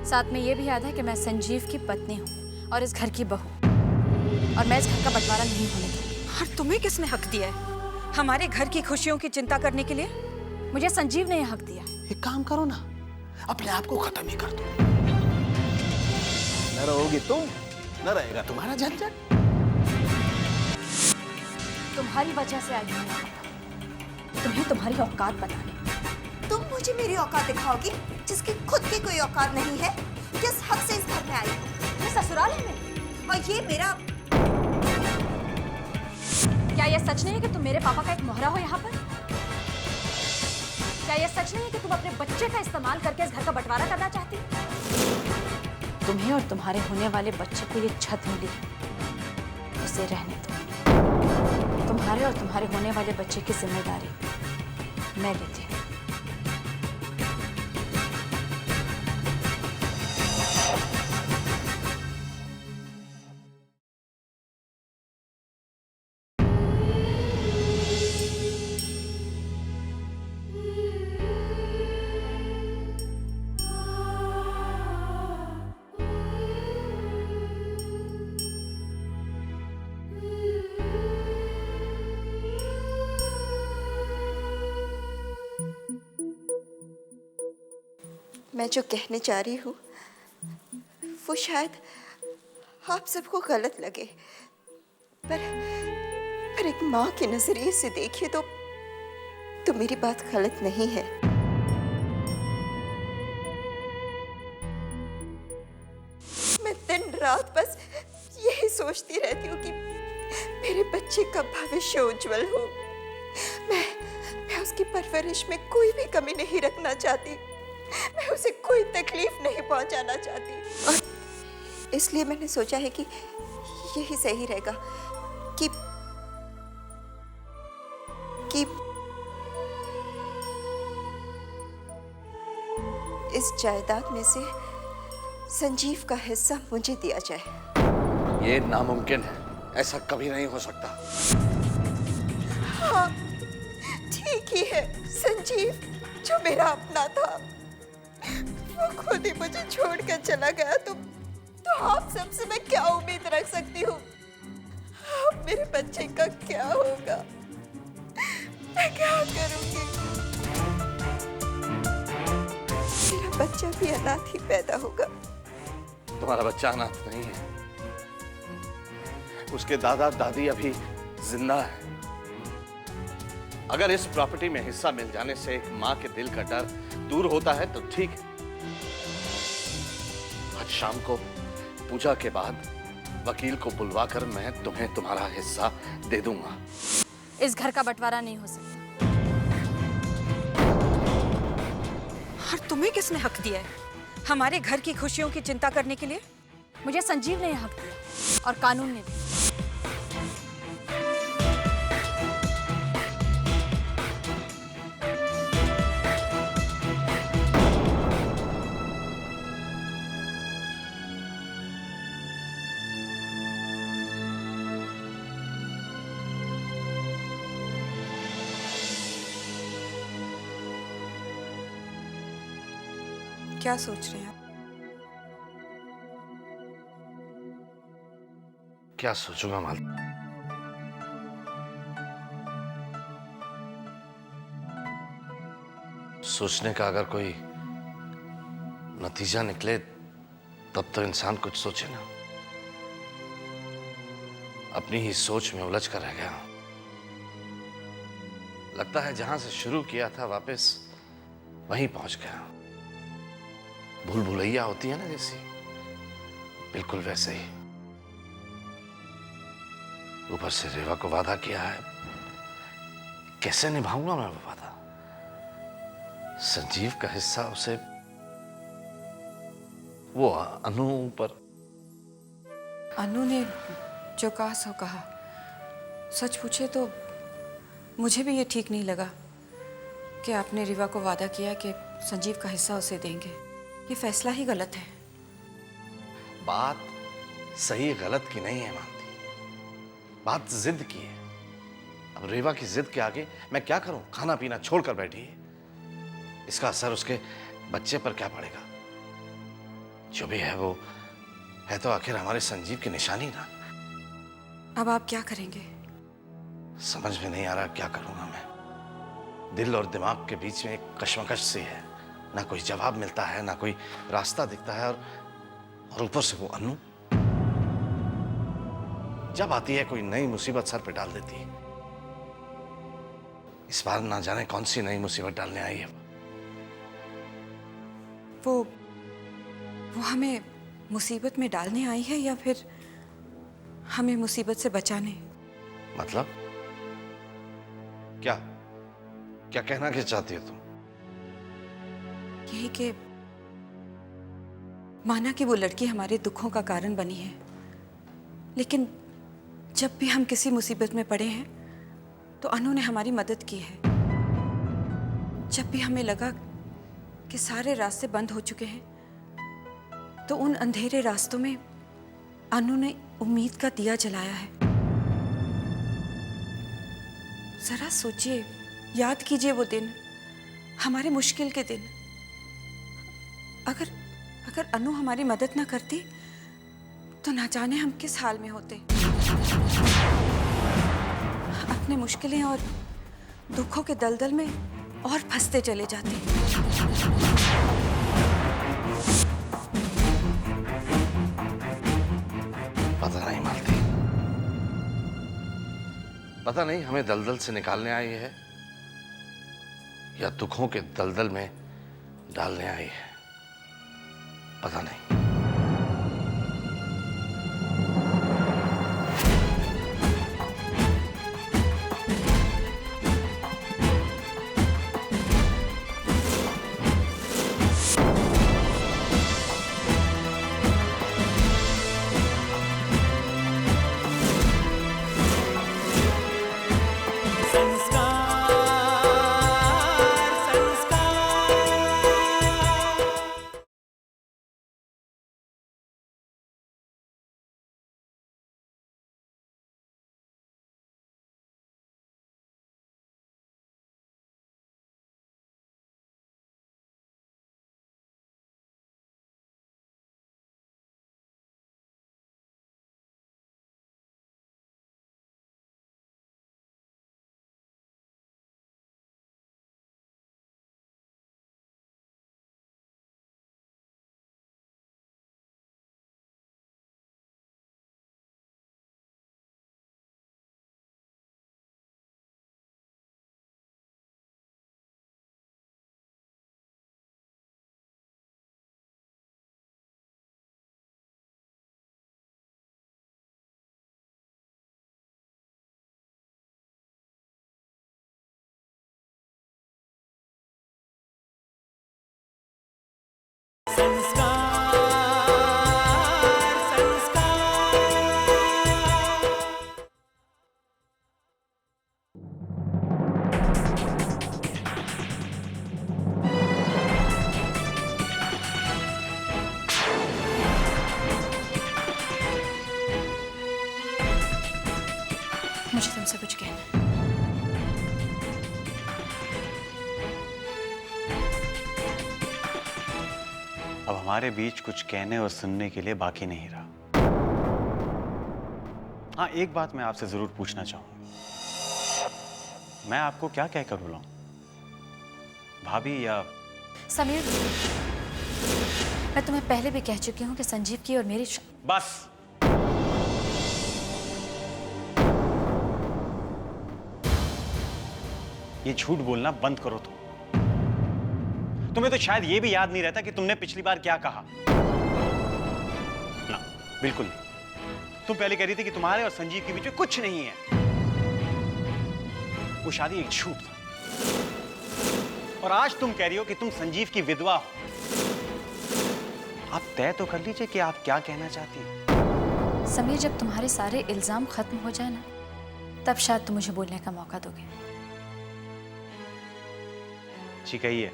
साथ में ये भी याद है कि मैं संजीव की पत्नी हूँ और इस घर की बहू, और मैं इस घर का बंटवारा नहीं होने दूंगी। और तुम्हें किसने हक दिया है हमारे घर की खुशियों की चिंता करने के लिए? मुझे संजीव ने यह हक दिया। एक काम करो ना, अपने आप को खत्म ही कर दो। न रहोगी तुम, न रहेगा तुम्हारा झंझट। तुम्हारी वजह से आई हूँ तुम्हें तुम्हारी औकात बताने। तुम मुझे मेरी औकात दिखाओगी जिसकी खुद की कोई औकात नहीं है? किस हक से इस घर में आई हो? ये ससुराल है मेरे, और ये मेरा। क्या यह सच नहीं है कि तुम मेरे पापा का एक मोहरा हो यहाँ पर? क्या यह सच नहीं है कि तुम अपने बच्चे का इस्तेमाल करके इस घर का बंटवारा करना चाहती? तुम्हें और तुम्हारे होने वाले बच्चे को ये छत मिली, इसे रहने दो। तुम्हारे और तुम्हारे होने वाले बच्चे की जिम्मेदारी मैं लेती हूँ। मैं जो कहने जा रही हूँ वो शायद आप सबको गलत लगे, पर एक माँ के नजरिए से देखिए तो मेरी बात गलत नहीं है। मैं दिन रात बस यही सोचती रहती हूँ कि मेरे बच्चे का भविष्य उज्जवल हो। मैं उसकी परवरिश में कोई भी कमी नहीं रखना चाहती, मैं उसे कोई तकलीफ नहीं पहुंचाना चाहती, और इसलिए मैंने सोचा है कि यही सही रहेगा कि इस जायदाद में से संजीव का हिस्सा मुझे दिया जाए। ये नामुमकिन है, ऐसा कभी नहीं हो सकता। हाँ, ठीक ही है। संजीव जो मेरा अपना था वो खुद ही मुझे छोड़कर चला गया, तो आप सबसे मैं क्या उम्मीद रख सकती हूँ? अब मेरे बच्चे का क्या होगा? मैं क्या करूंगी? मेरा बच्चा भी अनाथ ही पैदा होगा। तुम्हारा बच्चा अनाथ नहीं है, उसके दादा दादी अभी जिंदा है। अगर इस प्रॉपर्टी में हिस्सा मिल जाने से एक माँ के दिल का डर दूर होता है तो ठीक है। आज शाम को पूजा के बाद वकील को बुलवाकर मैं तुम्हें तुम्हारा हिस्सा दे दूंगा। इस घर का बंटवारा नहीं हो सकता। और तुम्हें किसने हक दिया है हमारे घर की खुशियों की चिंता करने के लिए? मुझे संजीव ने यह हक दिया और कानून ने भी। क्या सोच रहे हैं आप? क्या सोचूंगा मालती? सोचने का अगर कोई नतीजा निकले तब तो इंसान कुछ सोचे ना। अपनी ही सोच में उलझ कर रह गया। लगता है जहां से शुरू किया था वापस वहीं पहुंच गया। भूल भुलैया होती है ना जैसी, बिल्कुल वैसे ही। ऊपर से रेवा को वादा किया है, कैसे निभाऊंगा मैं वो वादा? संजीव का हिस्सा उसे वो अनु पर। अनु ने जो कहा सो कहा। सच पूछे तो मुझे भी ये ठीक नहीं लगा कि आपने रीवा को वादा किया कि संजीव का हिस्सा उसे देंगे। ये फैसला ही गलत है। बात सही गलत की नहीं है मानती, बात जिद की है। अब रेवा की जिद के आगे मैं क्या करूं? खाना पीना छोड़कर बैठी है। इसका असर उसके बच्चे पर क्या पड़ेगा? जो भी है वो है तो आखिर हमारे संजीव की निशानी ना। अब आप क्या करेंगे? समझ में नहीं आ रहा क्या करूंगा मैं। दिल और दिमाग के बीच में एक कश्मकश सी है, ना कोई जवाब मिलता है ना कोई रास्ता दिखता है, और ऊपर से वो अनु जब आती है कोई नई मुसीबत सर पे डाल देती है। इस बार ना जाने कौन सी नई मुसीबत डालने आई है। वो हमें मुसीबत में डालने आई है या फिर हमें मुसीबत से बचाने? मतलब क्या क्या कहना क्या चाहती हो तुम? यही कि माना कि वो लड़की हमारे दुखों का कारण बनी है, लेकिन जब भी हम किसी मुसीबत में पड़े हैं तो अनु ने हमारी मदद की है। जब भी हमें लगा कि सारे रास्ते बंद हो चुके हैं तो उन अंधेरे रास्तों में अनु ने उम्मीद का दिया जलाया है। जरा सोचिए, याद कीजिए वो दिन, हमारे मुश्किल के दिन। अगर अनु हमारी मदद ना करती तो ना जाने हम किस हाल में होते। अपने मुश्किलें और दुखों के दलदल में और फंसते चले जाते। पता नहीं मालती, पता नहीं हमें दलदल से निकालने आई है या दुखों के दलदल में डालने आई है, पता नहीं। मुझे तुमसे कुछ कहना है। अब हमारे बीच कुछ कहने और सुनने के लिए बाकी नहीं रहा। हाँ, एक बात मैं आपसे जरूर पूछना चाहूंगा, मैं आपको क्या कहकर बुलाऊं? भाभी या समीर, मैं तुम्हें पहले भी कह चुकी हूँ कि संजीव की और मेरी बस। ये झूठ बोलना बंद करो तुम। तुम्हें तो शायद ये भी याद नहीं रहता कि तुमने पिछली बार क्या कहा। ना, बिल्कुल नहीं। तुम पहले कह रही थी कि तुम्हारे और संजीव के बीच में कुछ नहीं है। वो शादी एक झूठ था। और आज तुम कह रही हो कि तुम संजीव की विधवा हो। आप तय तो कर लीजिए कि आप क्या कहना चाहती हैं। समीर, जब तुम्हारे सारे इल्जाम खत्म हो जाए ना, तब शायद तुम मुझे बोलने का मौका दोगे। जी कहिए,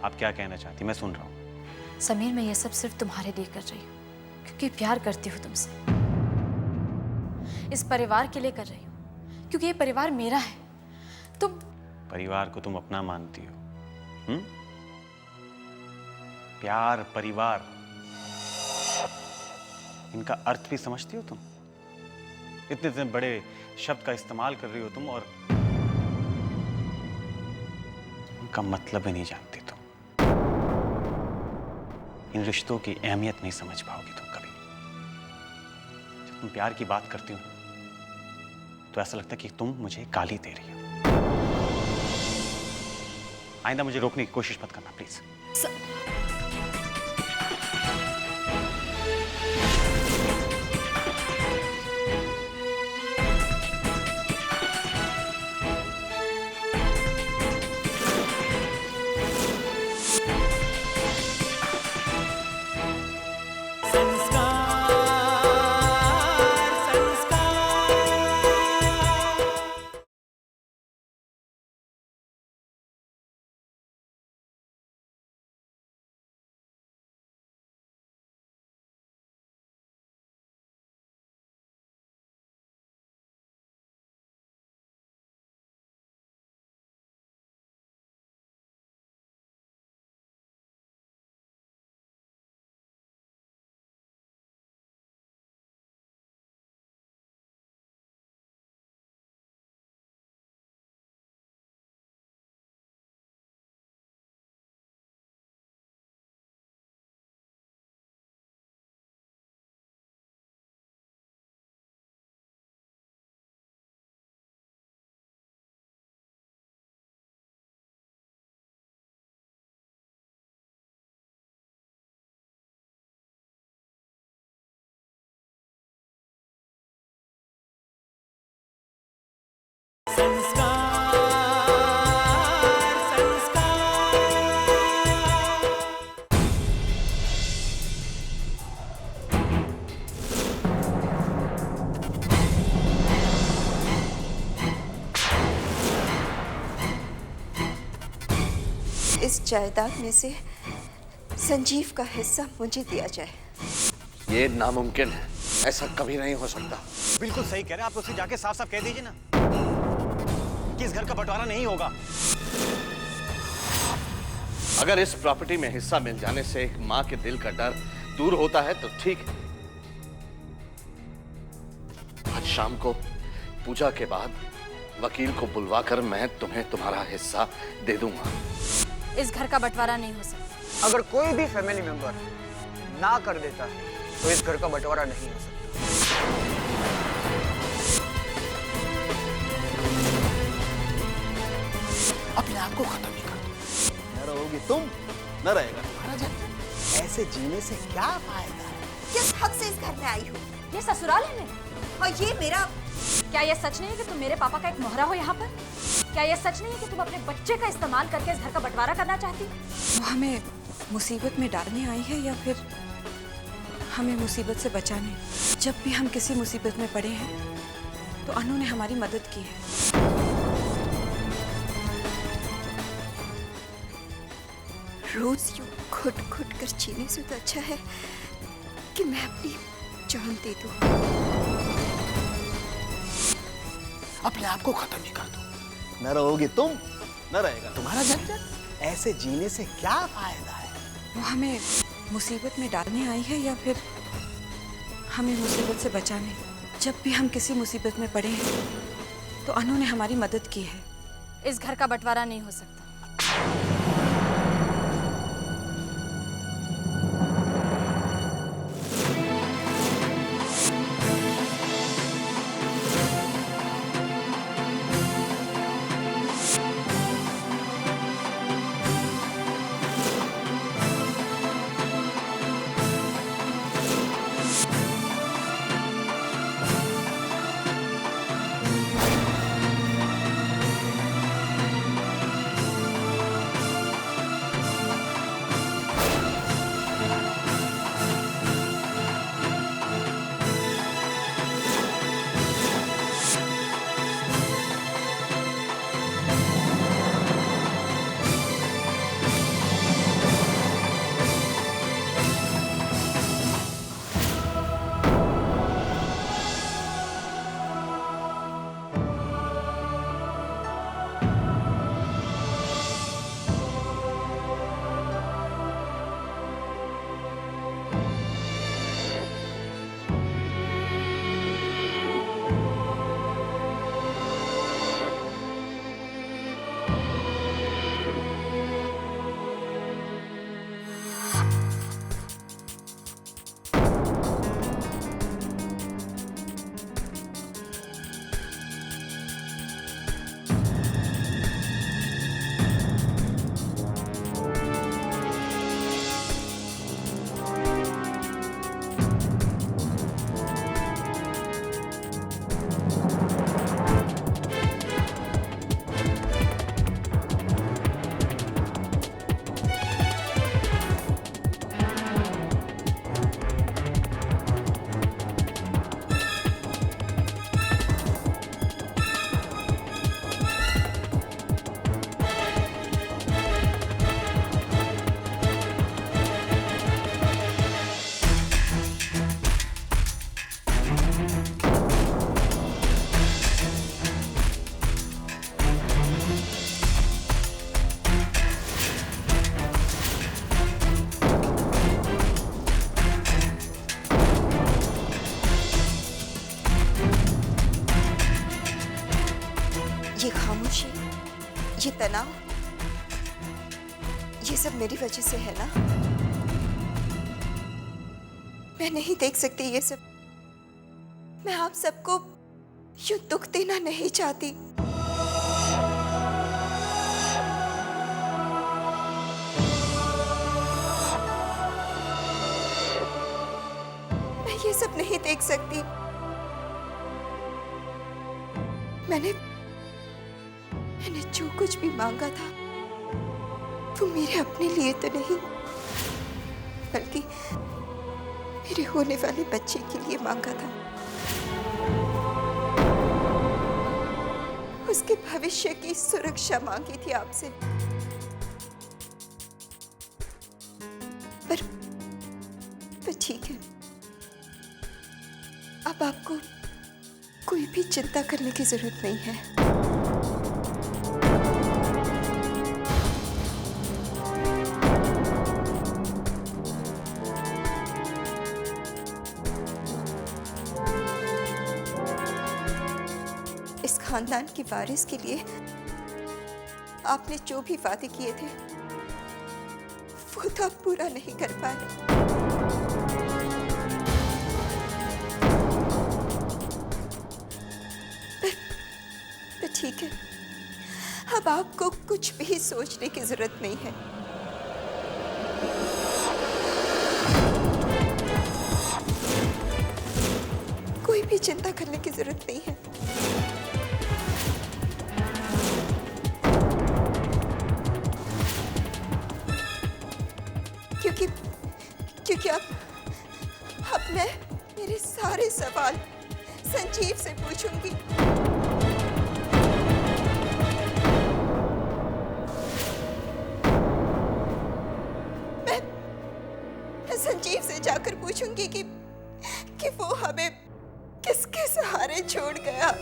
आप क्या कहना चाहती? मैं सुन रहा हूं। समीर, मैं ये सब सिर्फ तुम्हारे लिए कर रही हूँ, क्योंकि प्यार करती हूँ तुमसे। इस परिवार के लिए कर रही हूँ, क्योंकि ये परिवार मेरा है। तुम परिवार को तुम अपना मानती हो? प्यार, परिवार, इनका अर्थ भी समझती हो तुम? इतने इतने बड़े शब्द का इस्तेमाल कर रही हो तुम और उनका मतलब ही नहीं जानती तुम। इन रिश्तों की अहमियत नहीं समझ पाओगी तुम कभी। जब तुम प्यार की बात करती हो तो ऐसा लगता है कि तुम मुझे गाली दे रही हो। आइंदा मुझे रोकने की कोशिश मत करना प्लीज। इस जायदाद में से संजीव का हिस्सा मुझे दिया जाए। ये नामुमकिन है, ऐसा कभी नहीं हो सकता। बिल्कुल सही कह रहे हैं आप। उससे जाके साफ साफ कह दीजिए ना कि इस घर का बंटवारा नहीं होगा। अगर इस प्रॉपर्टी में हिस्सा मिल जाने से एक माँ के दिल का डर दूर होता है तो ठीक है। आज शाम को पूजा के बाद वकील को बुलवाकर मैं तुम्हें तुम्हारा हिस्सा दे दूंगा। इस घर का बंटवारा नहीं हो सकता। अगर कोई भी फैमिली मेंबर ना कर देता है तो इस घर का बंटवारा नहीं हो सकता। अपने आप को खत्म ही कर दो। न रहोगी तुम, न रहेगा तुम्हारा जन्म। ऐसे जीने से क्या फायदा है? किस हक से इस घर में आई हूँ? ये ससुराल है मेरा। और ये मेरा। क्या ये सच नहीं है कि तुम मेरे पापा का एक मोहरा हो यहाँ पर? क्या ये सच नहीं है कि तुम अपने बच्चे का इस्तेमाल करके इस घर का बंटवारा करना चाहती? वो हमें मुसीबत में डालने आई है या फिर हमें मुसीबत से बचाने? जब भी हम किसी मुसीबत में पड़े हैं तो अनु ने हमारी मदद की है। रोज यूं घुट घुट कर जीने से तो अच्छा है कि मैं अपनी जान दे दूं। अपने आप को खत्म ही कर दो। न रहोगी तुम, न रहेगा तुम्हारा झंझट। ऐसे जीने से क्या फायदा है? वो हमें मुसीबत में डालने आई है या फिर हमें मुसीबत से बचाने? जब भी हम किसी मुसीबत में पड़े हैं तो अनु ने हमारी मदद की है। इस घर का बंटवारा नहीं हो सकता। ये तनाव, ये सब मेरी वजह से है ना। मैं नहीं देख सकती ये सब। मैं आप सबको यूं दुख देना नहीं चाहती। मैं ये सब नहीं देख सकती। मैंने जो कुछ भी मांगा था वो मेरे अपने लिए तो नहीं, बल्कि मेरे होने वाले बच्चे के लिए मांगा था। उसके भविष्य की सुरक्षा मांगी थी आपसे। पर ठीक है, अब आपको कोई भी चिंता करने की जरूरत नहीं है। इस खानदान की वारिस के लिए आपने जो भी वादे किए थे वो तो आप पूरा नहीं कर पाए। तो ठीक है, अब आपको कुछ भी सोचने की जरूरत नहीं है। कोई भी चिंता करने की जरूरत नहीं है। क्योंकि अब मैं मेरे सारे सवाल संजीव से पूछूंगी। मैं संजीव से जाकर पूछूंगी कि वो हमें किसके सहारे छोड़ गया।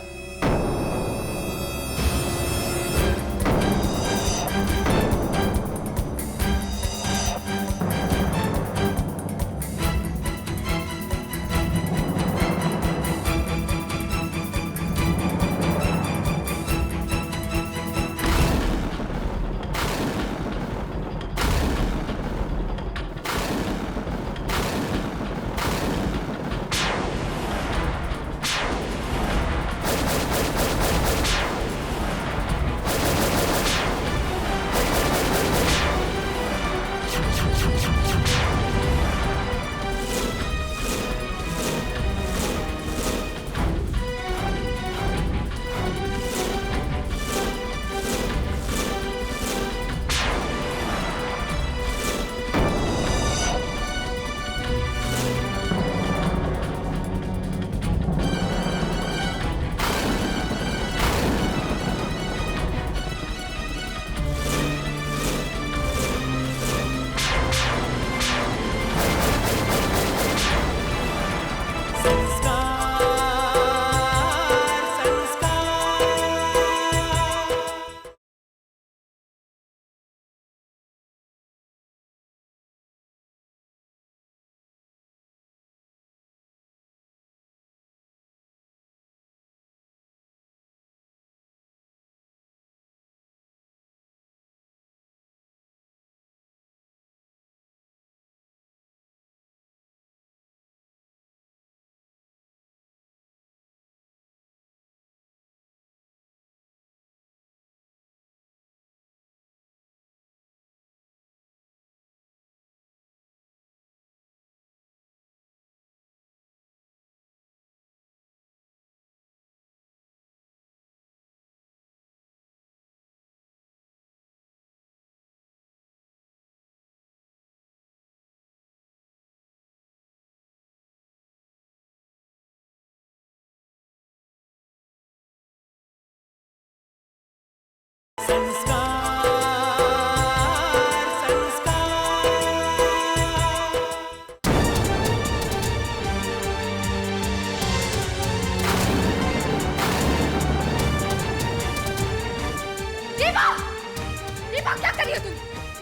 रेबा क्या कर रही हो तुम?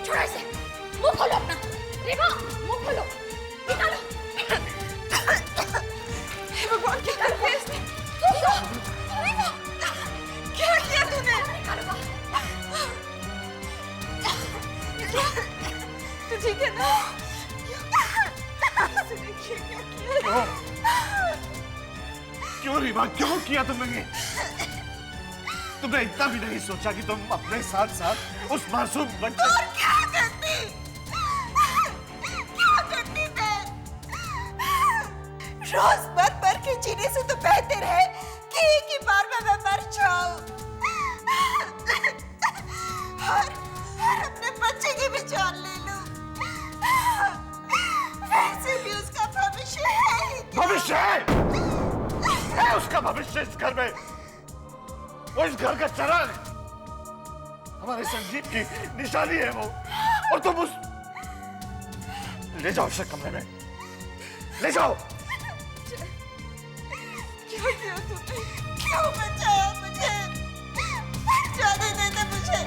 छोड़ो इसे, मुंह खोलो अपना। रेबा मुंह खोलो, निकालो। हे भगवान क्या कर दिया इसने? रेबा क्या किया तूने? निकालो। ठीक है ना? देखिए क्या किया। क्यों रीवा, क्यों किया तुमने ये? तुमने इतना भी नहीं सोचा कि तुम अपने साथ साथ उस मासूम बच्चे। और क्या करती मैं? रोज मर के जीने से तो बेहतर है कि एक ही बार में मैं मर जाऊं और अपने बच्चे की भी जान ले लूं। वैसे भी उसका भविष्य है ही क्या? भविष्य है उसका भविष्य इस घर में। वो इस घर का चिराग, हमारे संजीव की निशानी है वो। और तुम उस ले जाओ उसे कमरे में, ले जाओ। क्यों किया तूने? क्यों बचाया मुझे? जाने दे दे मुझे।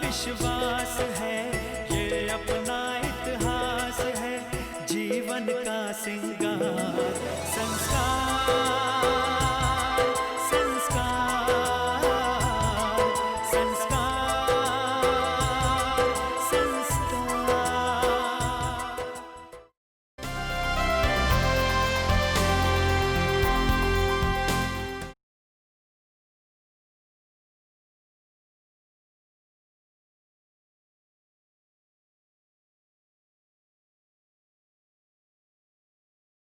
विश्वास है ये अपना इतिहास है जीवन का सिंगार।